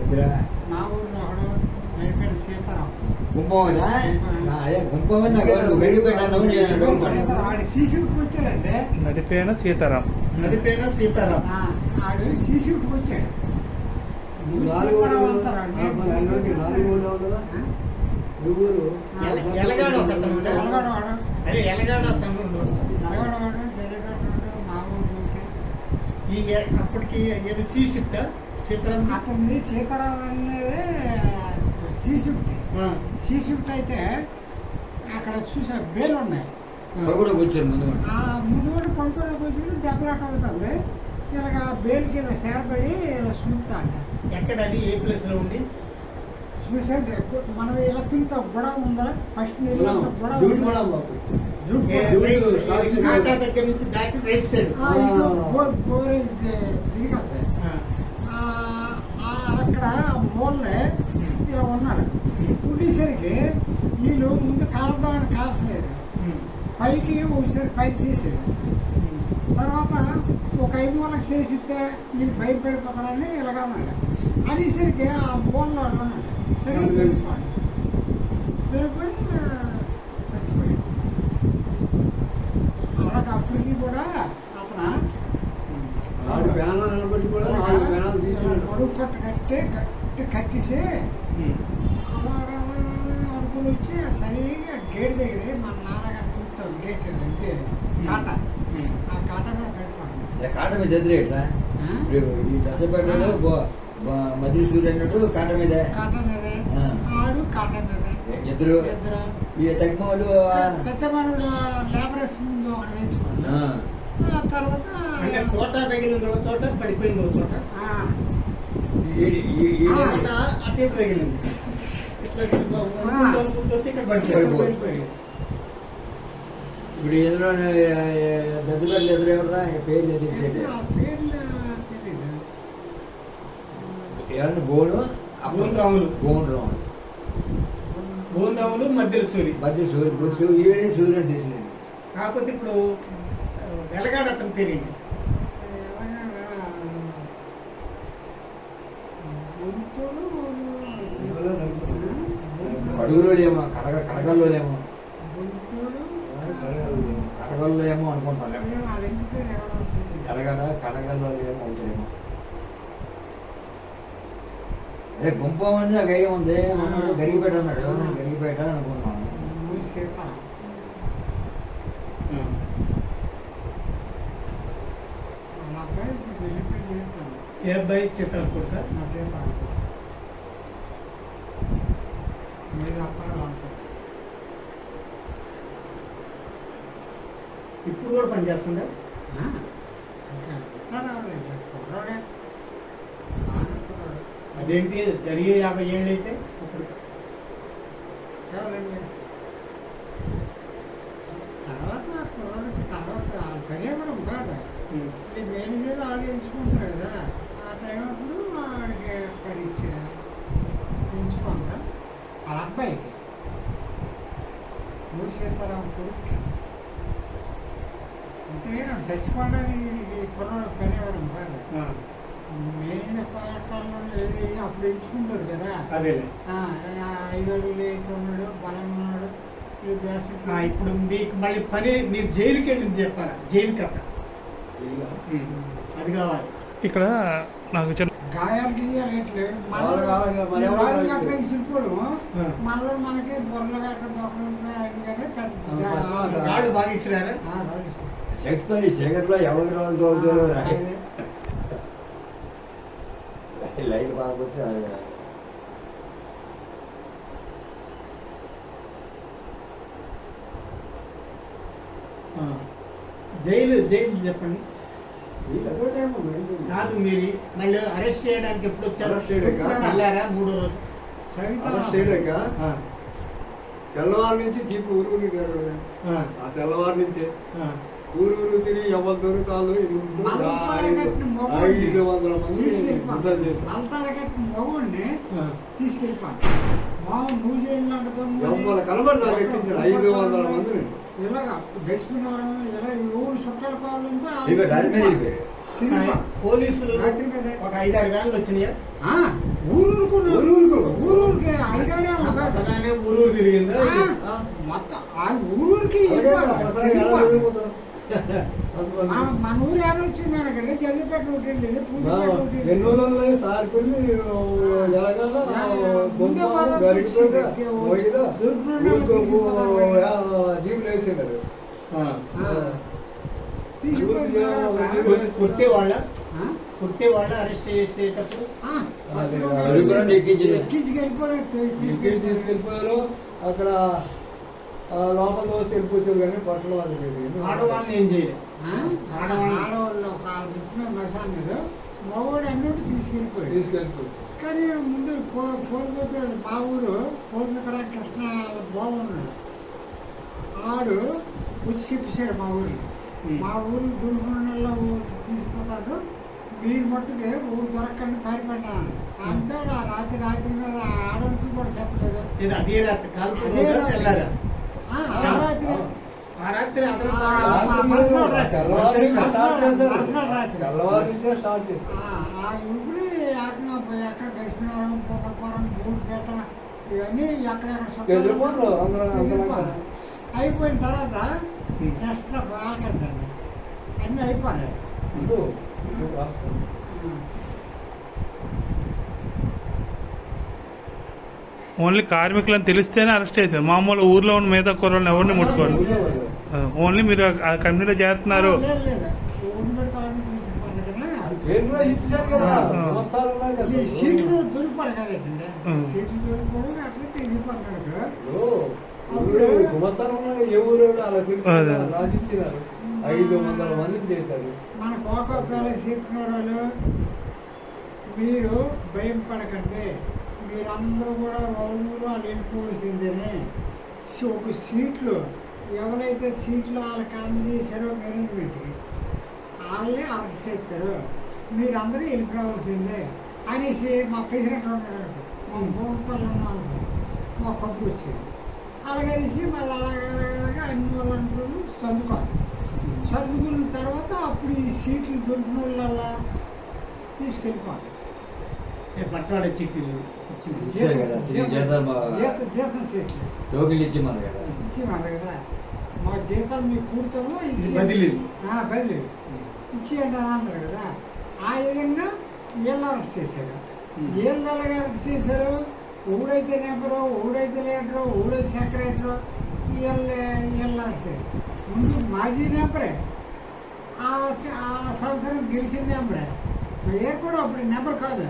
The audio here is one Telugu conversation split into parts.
ఎదురా నా ఊరిలో ఒకడు నడిపేరు సీతారాం. గుంపమేనా? అదే గుంపమని నాకు గడిపెట్టాను. ఆడు సీసీకి వచ్చాడంటే నడిపేన సీతారాం. ఆడు సీసీకి వచ్చాడు. సీతారాం అంటారు. ఎలగాడు అప్పటికి సీ షిఫ్ట్ సీతారాం అతన్ని సీతారాం అనేది సీ షిఫ్ట్ అయితే అక్కడ చూసా బేలు ఉన్నాయి. కూర్చోండి ముందు ముందు కూడా పడుకునే కూర్చొని దెబ్బలాట అవుతుంది. ఇలాగ బేలుకి ఇలా సేరపడి ఇలా చూపుతా అంట. ఎక్కడ అది ఏ ప్లేస్ లో ఉంది? సూసైడ్ మనం ఇలా తింటాం. గొడవ ఉందా? ఫస్ట్ దగ్గర నుంచి దాటి రైట్ సైడ్ దిగా సార్ అక్కడ మూలనే ఇలా ఉన్నాడు. ఉండేసరికి వీళ్ళు ముందు కాలుద్దామని కాల్చలేదు. పైకి ఒకసారి పైకి చేసాడు. తర్వాత ఒక 5 మూలకు చేసిస్తే వీళ్ళు భయపడిపోతారని ఇలాగన్నాడు. అనేసరికి ఆ మూలలో ఉన్నాడు. సరే తెలుసుకోండి వెళ్ళిపోయి చచ్చిపోయాడు. అలాగే అప్పటికి కూడా అతను పొడుగు కట్టు గట్టి కట్టేసి అలాగా అనుకుని వచ్చి సరిగా గేట్ దగ్గర మన నాన్నగారు చూస్తాం. గేట్ అయితే కాట ఆ కాట మీద పెట్టుకోండి. కాట మీద ఎదురేట్రా ఈ దత్తపేటలో మధ్య సూర్య అన్నట్టు కాట మీద ఆడు కాట మీద ఎదురు ఈ తగ్గిమలు పెద్ద మనడు లేబరస్ ముందు ఒకటి వేయించుకోండి. తర్వాత తోట తగిలింది ఒక చోట, పడిపోయింది ఒక చోట, అటే తగిలింది. ఇట్లా అనుకుంటూ వచ్చి ఇక్కడ పడిపోయి ఇప్పుడు ఎదురు దద్దపేటలు ఎదురెవరా పేర్లు తెలిసేది ఎవరన్నా బోన్ రాములు మధ్యలో సూర్యుడు ఈడే సూర్యుని తీసినాడు. కాకపోతే ఇప్పుడు వెలగాడు అతని పేరేంటి? అడుగులో లేమో కడగల్లో లేమో కడగల్లో ఏమో అనుకుంటాను. ఎలగడ కడగల్లో ఏమో అవుతాడేమో. అదే గుంపమని నాకు ఐడియా ఉంది. మనోడు గరిగిపేట అన్నాడు. గరిగిపేట అనుకున్నాను. ఏ అబ్బాయి? సీతారాం కొడుక? నా సీతారాం ఇప్పుడు కూడా పనిచేస్తుందా? అదేంటి జరిగే 50 ఏళ్ళు అయితే ఇప్పుడు తర్వాత పర్యావరణం కాదు. మేనేజర్ వాళ్ళు ఎంచుకుంటారు కదా. ఆ టైం అప్పుడు వాడికి పరీక్ష ఎంచుకుంటా. వాళ్ళ అబ్బాయికి సీతారాం కొడుకు అంతేగాని చచ్చిపోవడానికి కుర్రాడు పర్యావరణం కాదు. మేనేజర్ పథకాల్లో ఏది అప్పుడు ఎంచుకుంటారు కదా. అదే 5 అడుగులు ఉన్నాడు, బలం ఉన్నాడు. ఇప్పుడు మీకు మళ్ళీ పని మీరు జైలుకి వెళ్ళింది చెప్పాలా? జైలు కథ అది కావాలి. ఇక్కడ నాకు గాయాలు గీయాలు ఎట్లేదు. సిరిపోవడం మనలో మనకి బొర్రలు రాడు బాగా ఇస్తున్నారా? చెప్తుంది చీకట్లో ఎవరికి రోజు లైట్ బాగుంటే జైలు చెప్పండి. కాదు మీరు మళ్ళీ అరెస్ట్ చేయడానికి ఎప్పుడు వచ్చారు? వెళ్ళారా? 3వ రోజు తెల్లవారు నుంచి జీపు ఊరు తిరగడం. ఆ తెల్లవారు నుంచే ఊరు తిరిగి ఎవరు దొరుకుతాను 500 మంది యుద్ధం చేశారు. కనబడతాను ఎక్కించారు 500 మందిని. ఇలాగా గడిచిపోయినారు. ఇలా ఊరు చుట్టాలు కావాలంటే సినిమా. పోలీసులు రాత్రి మీద. ఒక 5-6 వ్యాన్లు వచ్చినాయా? ఆ, ఊరూరుకు ఊరూరికి ఐదారు అలానే ఊరు తిరిగిందా? మొత్తం ఆ ఊరూరికి మన ఊరు ఏమైనా వచ్చింది అనకండి జల్లిపేట ఒకటి లేదు పూజపేట ఒకటి లేదు. ఎన్నోళ్ళు సారిపల్లి జలగాల బొమ్మ గరిగిపేట పోయిదా జీవులు వేసినారు. కొట్టేవాళ్ళ అరెస్ట్ చేసేటప్పుడు తీసుకెళ్ళిపోయారు. అక్కడ లోపల దోశ వెళ్ళిపోతారు కానీ పట్టణం అది లేదు. ఆడవాళ్ళని ఏం చేయలేదు. ఆడవాళ్ళు ఒక మసాలేదు మగవాడు అన్నట్టు తీసుకెళ్ళిపోయాడు. కానీ ముందు పోలిపోతాడు. మా ఊరు పోలిమిత్ర కృష్ణ బాగున్నాడు. ఆడు వచ్చి చెప్పేశాడు మా ఊరు దుర్గుణంలో తీసుకుపోతాడు, మీరు మట్టుకే ఊరు దొరకండి పారిపడ్డాను. అంతే ఆ రాత్రి మీద ఆడవాళ్ళకి కూడా చెప్పలేదు. అదే రాత్రి ఆ రాత్రి ఇప్పుడు ఎక్కడ గడిచినారం పోకపురం బూడిపేట ఇవన్నీ ఎక్కడెక్కడ అయిపోయిన తర్వాత నెక్స్ట్ ఆలకెత్తండి అన్నీ అయిపోయాయి. ఓన్లీ కార్మికులను తెలిస్తేనే అరెస్ట్ చేశారు. మామూలు ఊర్లో ఉన్న మిగతా కుర్రలను ఎవరిని ముట్టుకోరు. ఓన్లీ మీరు ఆ కమ్యూనిటీ చేస్తున్నారు. సీట్లు దొరికిపోయి కదండి, సీట్లు దొరికిపోయి అట్లా తెలియపడ్డాడు. ఏ ఊరు అలా తెలుసు రాసిచ్చినారు. 500 మందిని చేశారు. మన కోకో ప్యాలెస్ చెప్పినారు వాళ్ళు, మీరు భయం పడకండి, మీరందరూ కూడా ఊరు వాళ్ళు వెళ్ళిపోవలసిందేనే. ఒక సీట్లు ఎవరైతే సీట్లు వాళ్ళకి అందజేశారో మేనేజ్మెంట్కి వాళ్ళే అరెస్ట్ చేస్తారు, మీరందరూ వెళ్ళిపోవాల్సిందే అనేసి మా ప్రెసిడెంట్ ఉన్నాడు, మా భూమిపల్లి ఉన్నాడు, మా కప్పు వచ్చింది. అలాగనేసి మళ్ళీ అలాగా అన్ని వాళ్ళు అంటారు సర్దుకున్న తర్వాత అప్పుడు ఈ సీట్లు దొరికిన వాళ్ళ తీసుకెళ్ళిపోవాలి. పట్టాడ చిట్టీలు జీతం సీట్లు ఇచ్చిమారు కదా. మా జీతాలు మీకు కూడతాము బదిలీ ఇచ్చేయండి అని అన్నారు కదా. ఆ విధంగా వీళ్ళు అరెస్ట్ చేశారు. వీళ్ళు ఎలాగ అరెస్ట్ చేశారు? ఊడైతే నెంబరు, ఊడైతే లీడరు, ఊడైతే సెక్రటరు, వీళ్ళు అరెస్ట్ చేశారు. ముందు మాజీ నెంబరే, ఆ సంవత్సరం గెలిచిన నెంబరే. ఏ కూడా అప్పుడు నెంబర్ కాదు,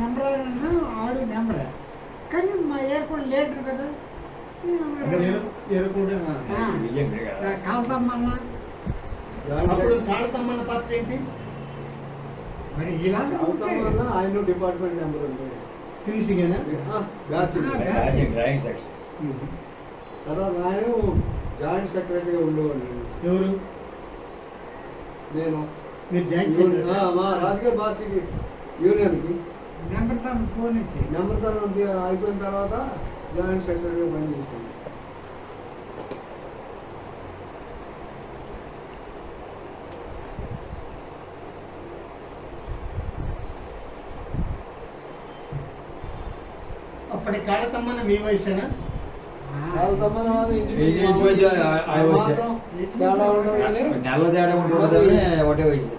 నెంబర్ ఆడు నెంబరే. కానీ మా ఏ కూడా లీడర్ కదా. కాల్తమ్మన్న కాళతమ్మన్న పాత్ర ఏంటి మరి ఇలా ఆయన డిపార్ట్మెంట్ నెంబర్ ఉంది తెలిసిగానే డ్రాయింగ్ సెక్షన్. తర్వాత ఆయన జాయింట్ సెక్రటరీగా ఉండేవాళ్ళు. ఎవరు? నేను మీరు జాయింట్ మా రాజకీయ పార్టీకి యూనియన్కి నెంబర్ తను ఫోన్ ఇచ్చి నెంబర్ తను అయిపోయిన తర్వాత జాయింట్ సెక్రటరీగా పనిచేశాను. అప్పటి కాళతమ్మన్న మీ వయసేనా? నెల తేడా ఉంటుందని ఒకటే వయసు.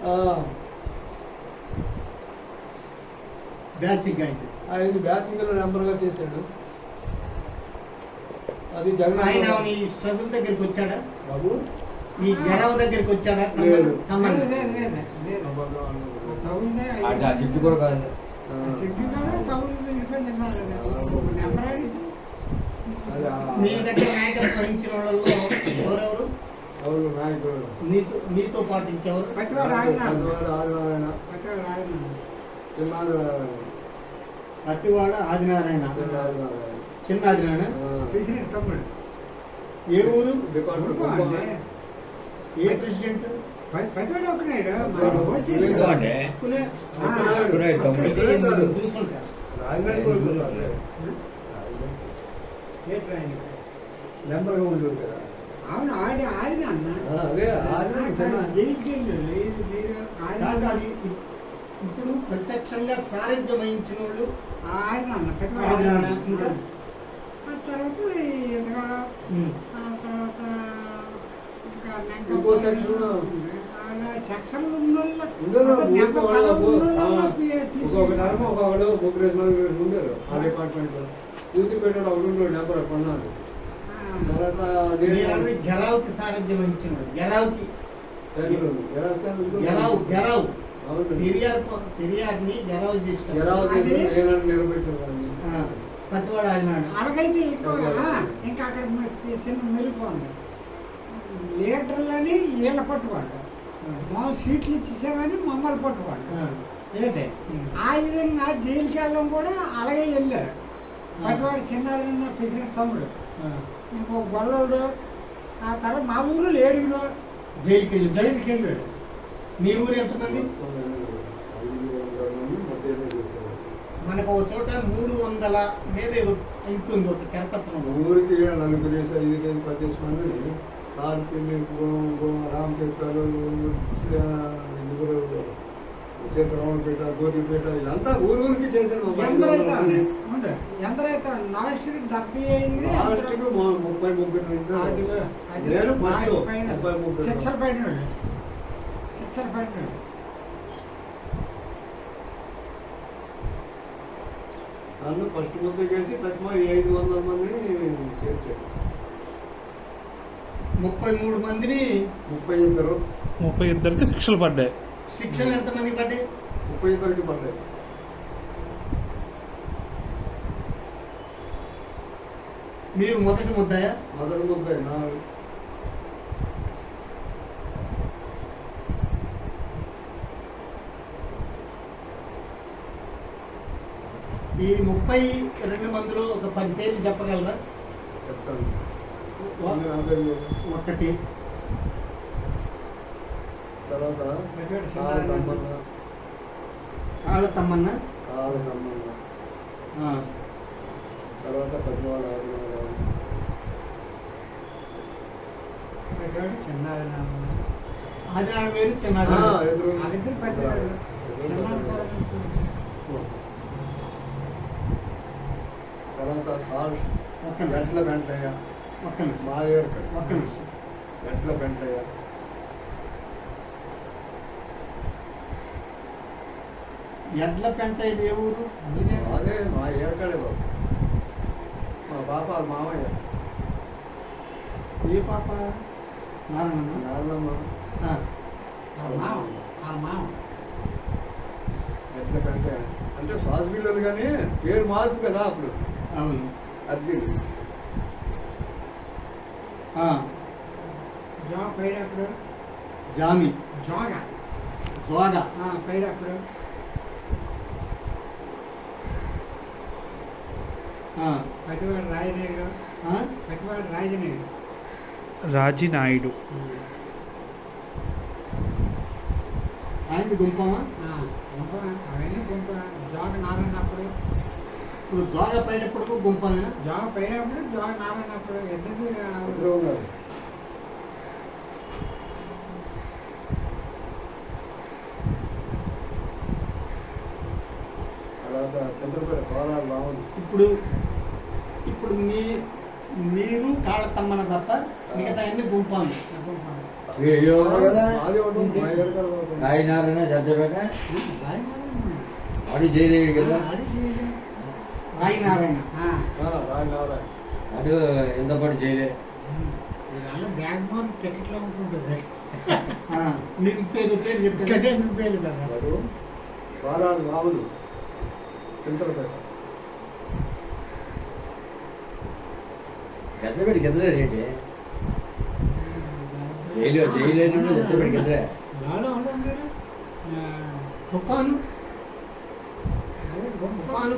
బ్యాచింగ్ అయితే ఆయన బ్యాచింగ్ నెంబర్గా చేశాడు. అది జగన్ ఆయన ఈ స్ట్రగుల్ దగ్గరికి వచ్చాడా బాబు? ఈ గెరవ దగ్గరికి వచ్చాడా? సిట్టు కూడా కాదు. మీ దగ్గర నాయకత్వం వహించిన వాళ్ళలో ఎవరెవరు? నాయకుడు నీతో పాటు ఇంకెవరు? పత్తివాడ ఆదినారాయణ, చిన్న ఆదినారాయణ. ఏ ఊరు? ఏ ప్రెసిడెంట్? నెంబర్గా ఉండేది కదా. అవును ఆయన అన్న అదే ఆడిన చిన్న జైలుకి వెళ్ళు లేదు మీరు కాదు, అది ఇప్పుడు ప్రత్యక్షంగా సారథ్యం వహించిన వాళ్ళు ఆయన అన్న పెద్ద ఆయన ఇంకా? ఆ తర్వాత ఎంతగానో ఆ తర్వాత ఇంకా ఇంకో section లో? సెక్షన్ ఉన్న ఉండరు, నెంబర్ ఊరికి వాళ్ళు పదమూడు ఒక్కొక్క నెలకు ఒక్కొక్కడు ముగ్గురు నలుగురు ఉండరు ఆ డిపార్ట్మెంట్లో. పూర్తి పెట్టాడు ఒకడు ఉన్నాడు నెంబర్ కొన్నాడు. తర్వాత మీరన్నది గెరావుకి సారథ్యం వహించిన వాళ్ళు. గెరావుకి గెరావు అవును పెరియార్ని గెరావు చేసిన గెరావు చేసి నేనని నిలబెట్టేవాడిని. పతివాడు ఆదినాడు. అలాగైతే ఎక్కువ ఇంకా అక్కడ చిన్న మెరుగుపోండి లీటర్లని వీళ్ళ పట్టుకోండి మా సీట్లు ఇచ్చేసామని మమ్మల్ని పట్టుకోండి ఏంటి ఆ విధంగా జైలుకి వెళ్ళడం కూడా అలాగే వెళ్ళారు పతివాడు చిన్న ప్రెసిడెంట్ తమ్ముడు ఇంకో గొల్లోడు ఆ తర్వాత మా ఊరు ఏడుగురు జైలుకి జైలుకి వెళ్ళాడు. మీ ఊరు ఎంతమంది? మనకు ఒక చోట 300 మీద ఇంకొంది ఒక కరపత్రం. ఊరికి నలుగురు 5 10 మందిని సార్ పిల్లి రామచరిత్రాలు సీతారామపేట గోరిపేట ఇదంతా ఊరికి చేశాడు. ఎందరైతే లాస్ట్ 70 అయింది లాస్ట్కి 33 నేను ఫస్ట్ 33 శిక్షలు పడినాడు శిక్షలు పడినాడు. నన్ను ఫస్ట్ ముద్ద చేసి ప్రతిమ 500 మందిని చేర్చాడు. 33 మందిని 32 32కి శిక్షలు పడ్డాయి. శిక్షలు ఎంతమంది పడ్డాయి? 32కి పడ్డాయి. మీరు మొదటి ముద్దాయా? మొదటి ముద్ద నా ఈ 32 మందిలో ఒక 10 పేర్లు చెప్పగలరా? చెప్తాను. ఒకటి తర్వాత కాళ్ళ తమ్మన్న, తర్వాత పద్మాల ఆదినాడు వేరు చిన్న తర్వాత సాల్ ఒక్క గంటల వెంటయ్య మాయర్ గంటల వెంటయ్య ఎడ్ల పెంట ఇది ఏ ఊరు? అదే మా ఏర్కడే బాబు మా పాప మామయ్య ఏ పాప? నారాయణమ్మ. నాన్నమ్మ ఎట్ల వెంటయ్య అంటే సాసుపిల్లలు కానీ పేరు మార్పు కదా అప్పుడు. అవును. అర్జున్ పైడప్పుడు జామి జోగ జోగ పైడప్పుడు పతివాడు రాజనేయుడు పతివాడు రాజనేయుడు రాజినాయుడు. ఆయనది గుంపమా? గుంప అవన్నీ గుంప జోగ నారాయణప్పుడు ఇప్పుడు జోగ పైనప్పుడు గుంపమేనా? జోగ పైడప్పుడు జోగ నారాయణప్పుడు ఇద్దరు ఇద్దరు ఉన్నారు. తర్వాత చంద్రపేట కోలారు రాముడు. ఇప్పుడు మీరు కాళ్ళ తమ్మన తప్ప మిగతా అన్ని గుంపాలు. అయ్యో కదా అది ఒకటి మా ఏర్కడ రాయినారాయణ చంద్రపేట వాడు జైలేడు కదా రాయి నారాయణ. రాయనారాయణ అటు ఎంత పాటు జైలే బ్యాగ్ బోన్ టికెట్లో ఉంటుంటుంది మీకు పేరు చెప్పారు. కట్టేసిన పేర్లు కదా వాడు కోలారు రాముడు చంద్రపేట. చంద్రపేట గెదలే రేటే జైలు చంద్రపేట గెదలే తుఫాను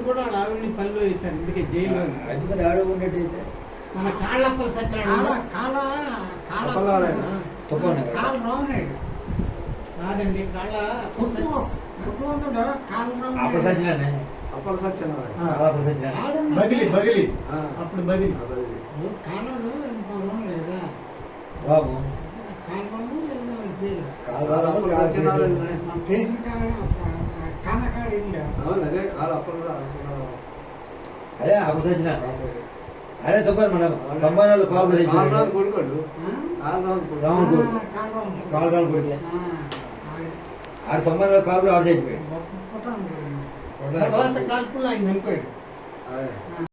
కూడా వాళ్ళ ఆవిడ్ని పనిలో వేశారు. అందుకే జైలు అది మరి ఆడ ఉండేటైతే మన కాళ్ళప్పల సత్యనారాయణ అప్పలారాయణ తుఫాను కాలు రావునాడు కాదండి, కాళ్ళ కుటుంబంలో కాలు అప్పుడు సచ్చినానే అప్పల సత్యనారాయణ అప్పుడు సచ్చినానే బదిలీ ఆ. అప్పుడు బదిలీ. అదే. కాలంలో ఇంకో లేదా బాబు కాలువలు ఏదో పేరు కాలువలు కాల్చినారు. మా ప్లేస్ కానకాడ ఇల్లు అవును అదే కాదు అప్పుడు అదే అపసచ్చిన అదే తొంభై మనం 90 కాలు కారణాలు కొడుకోడు కారణాలు కొడుకు రాముడు కొడుకు కాలువ కాలు కొడుకే ఆడు 90 కాలు ఆడు చేసిపోయాడు పుట్ట ఉంటుంది తర్వాత కాల్పులు ఆయన చనిపోయాడు అదే